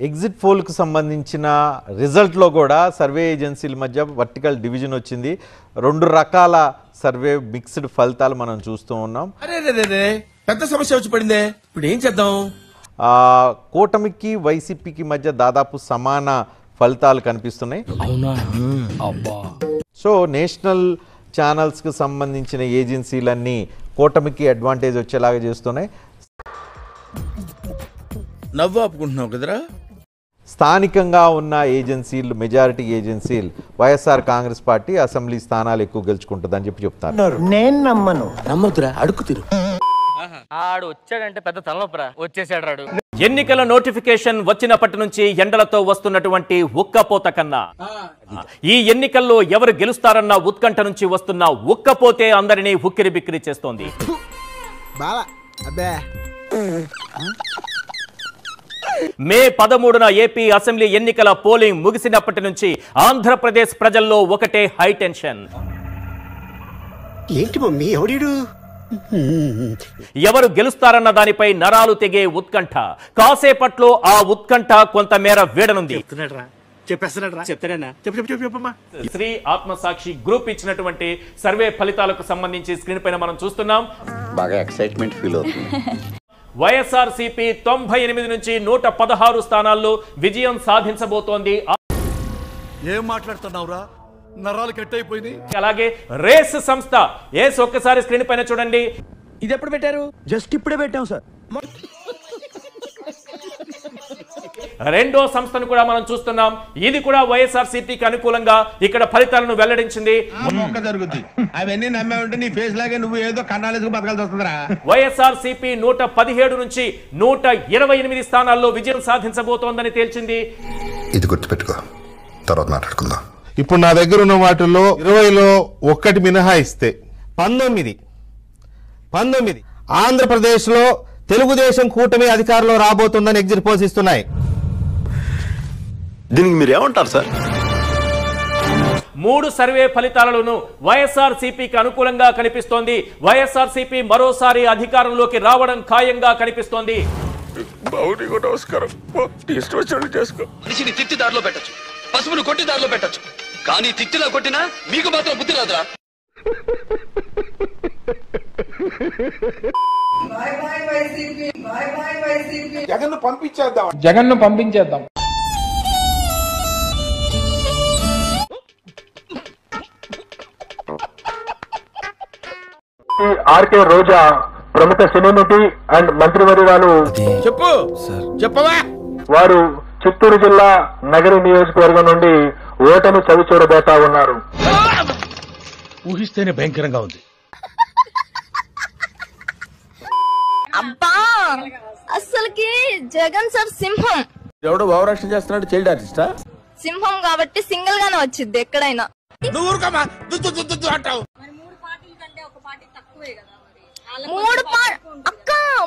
Exit పోల్కు సంబంధించిన రిజల్ట్లో కూడా survey ఏజెన్సీల మధ్య వర్టికల్ డివిజన్ వచ్చింది. 2 రకాల సర్వే మిక్స్డ్ ఫలితాలు మనం చూస్తూ ఉన్నాం. పెద్ద సమస్య వచ్చి పడిందే, ఇప్పుడు ఏం చేద్దాం? కూటమికి వైసీపీకి మధ్య దాదాపు సమాన ఫలితాలు కనిపిస్తున్నాయి. సో నేషనల్ ఛానల్స్కి సంబంధించిన ఏజెన్సీలన్నీ కూటమికి అడ్వాంటేజ్ వచ్చేలాగా చేస్తున్నాయి. నవ్వు ఆపుకుంటున్నావు కదరా. స్థానికంగా ఉన్న ఏజెన్సీలు, మెజారిటీ ఏజెన్సీలు వైఎస్ఆర్ కాంగ్రెస్ పార్టీ అసెంబ్లీ స్థానాలు ఎక్కువ గెలుచుకుంటుందని చెప్తారు. నేను నమ్మనురా, అడుగు తిరు. ఆడు వచ్చాడంటే పెద్ద తలనొప్పరా, వచ్చేసాడు రాడు. ఎన్నికల నోటిఫికేషన్ వచ్చినప్పటి నుంచి ఎండలతో వస్తున్నటువంటి ఉక్కపోత కన్నా ఈ ఎన్నికల్లో ఎవరు గెలుస్తారన్న ఉత్కంఠ నుంచి వస్తున్న ఉక్కపోతే అందరినీ ఉక్కిరి బిక్కిరి చేస్తోంది. మే 13న ఏపీ అసెంబ్లీ ఎన్నికల పోలింగ్ ముగిసినప్పటి నుంచి ఆంధ్రప్రదేశ్ ప్రజల్లో ఒకటే హై టెన్షన్. ఏంటి మమ్మీ ఎవడు? ఎవరు గెలుస్తారన్న దానిపై నరాలు తెగే ఉత్కంఠ. కాసేపట్లో ఆ ఉత్కంఠ కొంతమేర వీడనుంది. శ్రీ ఆత్మసాక్షి గ్రూప్ ఇచ్చినటువంటి సర్వే ఫలితాలకు సంబంధించి స్క్రీన్ పైన మనం చూస్తున్నాం. బాగా ఎక్సైట్మెంట్ ఫీల్ అవుతుంది. వైఎస్ఆర్సీపీ 98 నుంచి 116 స్థానాల్లో విజయం సాధించబోతోంది. ఏం మాట్లాడుతున్నావురా, నరాలు కట్ అయిపోయింది. అలాగే రేస్ సంస్థ ఒక్కసారి స్క్రీన్ పైన చూడండి. ఇది ఎప్పుడు పెట్టారు? జస్ట్ ఇప్పుడే పెట్టాం సార్. రెండో సంస్థను కూడా మనం చూస్తున్నాం. ఇది కూడా వైఎస్ఆర్సీపీకి అనుకూలంగా ఇక్కడ ఫలితాలను వెల్లడించింది. అవన్నీ నమ్మే ఉంటే నీ ఫేస్ లాగే నువ్వు ఏదో కన్నాలేసుకు బతకాల్సి వస్తుందిరా. వైఎస్ఆర్సీపీ 117 నుంచి 128 స్థానాల్లో విజయం సాధించబోతోందని తేల్చింది. ఇది గుర్తుపెట్టుకో, తర్వాత మాట్లాడుకుందాం. ఇప్పుడు నా దగ్గర ఉన్న వాటిల్లో 20లో 1 మినహాయిస్తే 19 ఆంధ్రప్రదేశ్ లో తెలుగుదేశం కూటమి అధికారంలో రాబోతుందని ఎగ్జిట్ పోల్స్ ఇస్తున్నాయి. దీనికి మీరు ఏమంటారు సార్? 3 సర్వే ఫలితాలలోనూ వైఎస్ఆర్సీపీకి అనుకూలంగా కనిపిస్తోంది. వైఎస్ఆర్సీపీ మరోసారి అధికారంలోకి రావడం ఖాయంగా కనిపిస్తోంది. నమస్కారం. మనిషిని తిట్టి దారిలో పెట్టచ్చు, పసుపును కొట్టి దారిలో పెట్టచ్చు, కానీ తిట్టిలా కొట్టినా మీకు మాత్రం బుద్ధి రాదురా. జగన్ను పంపించేద్దాం. ఆర్కే రోజా ప్రముఖ సినీ నటి అండ్ మంత్రివర్యురాలు చెప్పవా. వారు చిత్తూరు జిల్లా నగరి నియోజకవర్గం నుండి ఓటమి చవి చూడబోతా ఉన్నారు. ఊహిస్తేనే భయంకరంగా ఉంది. అబ్బా అసలుకి జగన్ సార్ సింహం. ఎవడో భావరక్షణ చేస్తున్నాడు, చైల్డ్ ఆర్టిస్టా? సింహం కాబట్టి సింగిల్ గానే వచ్చింది ఎక్కడైనా.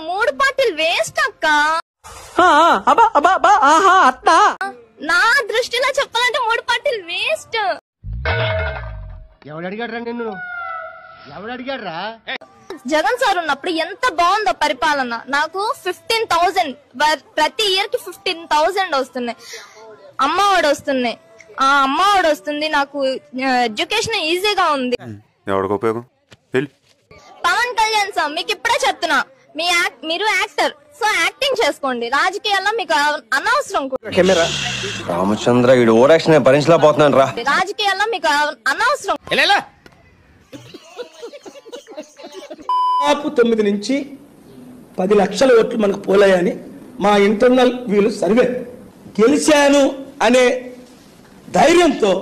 మూడు పార్టీలు వేస్ట్ అక్క. నా దృష్టిలో చెప్పాలంటే 3 పార్టీలు వేస్ట్. ఎవడు అడిగాడ్రా నిన్ను? ఎవడు అడిగాడ్రా? జగన్ సార్ ఉన్నప్పుడు ఎంత బాగుందో పరిపాలన. నాకు 15,000 ప్రతి ఇయర్ కి 15,000 వస్తున్నాయి. అమ్మఒడి వస్తున్నాయి. ఆ అమ్మఒడి వస్తుంది. నాకు ఎడ్యుకేషన్ ఈజీగా ఉంది. పవన్ కళ్యాణ్ సార్ మీకు ఇప్పుడే చెప్తున్నా, మీరు యాక్టర్, సో యాక్టింగ్ చేసుకోండి. రాజకీయాల్లో మీకు అనవసరం. రామచంద్ర ఈడు ఓవరాక్షన్ భరించలేకపోతున్నాను రా. రాజకీయాల్లో మీకు అనవసరం. 9 నుంచి 10 లక్షల ఓట్లు మనకు పోలాయని మా ఇంటర్నల్ వీళ్ళు సర్వే. గెలిచాను అనే ధైర్యంతో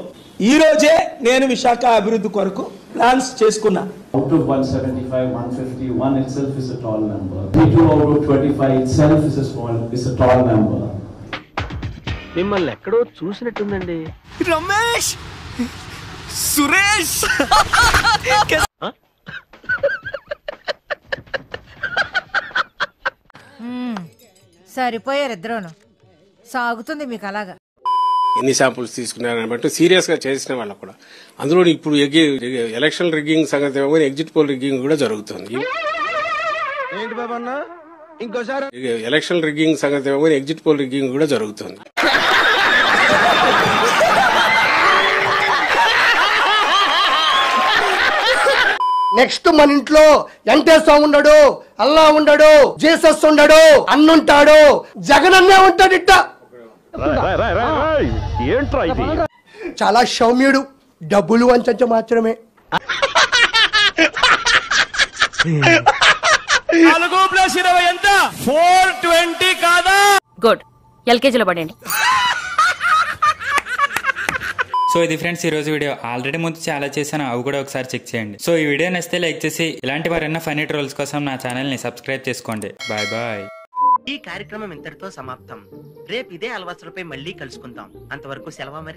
ఈ రోజే నేను విశాఖ అభివృద్ధి కొరకు ప్లాన్స్ చేసుకున్నా. Out of 175, 150, 1 itself is a tall number. 32 out of 25 itself is a tall number. మిమ్మల్ని ఎక్కడో చూసినట్టుందండి. రమేష్, సురేష్. సరిపోయారు ఇద్దరును. సాగుతుంది మీకు అలాగా. ఎన్ని శాంపుల్స్ తీసుకున్నారని బట్టి సీరియస్ గా చేసిన వాళ్ళకు కూడా. అందులో ఇప్పుడు ఎలక్షన్ రిగ్గింగ్ సంగతి ఎగ్జిట్ పోల్ రిగ్గింగ్ కూడా జరుగుతుంది. ఏంటి బాబు అన్న ఇంకోసారి ఎలక్షన్ రిగ్గింగ్ సంగతి ఏమో ఎగ్జిట్ పోల్ రిగ్గింగ్ కూడా జరుగుతుంది. నెక్స్ట్ మన ఇంట్లో వెంకటేశ్వర ఉండడు, అల్లా ఉండడు, జీసస్ ఉండడు, అన్నుంటాడు, జగన్ అన్నే ఉంటాడు. ఇట్ట చాలా సౌమ్యుడు, డబ్బులు వంచ మాత్రమే. ఎంత 420 కాదా? గుడ్, ఎల్కేజీలో పడండి. సో ఇది ఫ్రెండ్స్ ఈ రోజు వీడియో. ఆల్రెడీ ముందు చాలా చేశాను, అవి కూడా ఒకసారి చెక్ చేయండి. సో ఈ వీడియో నచ్చితే లైక్ చేసి ఇలాంటి వారైనా ఫన్నీ ట్రోల్స్ కోసం నా ఛానల్ ని సబ్స్క్రైబ్ చేసుకోండి. Bye bye. ఈ కార్యక్రమం ఇంతటితో సమాప్తం. రేపు ఇదే అలవాసులపై మళ్ళీ కలుసుకుందాం. అంతవరకు సెలవు మరి.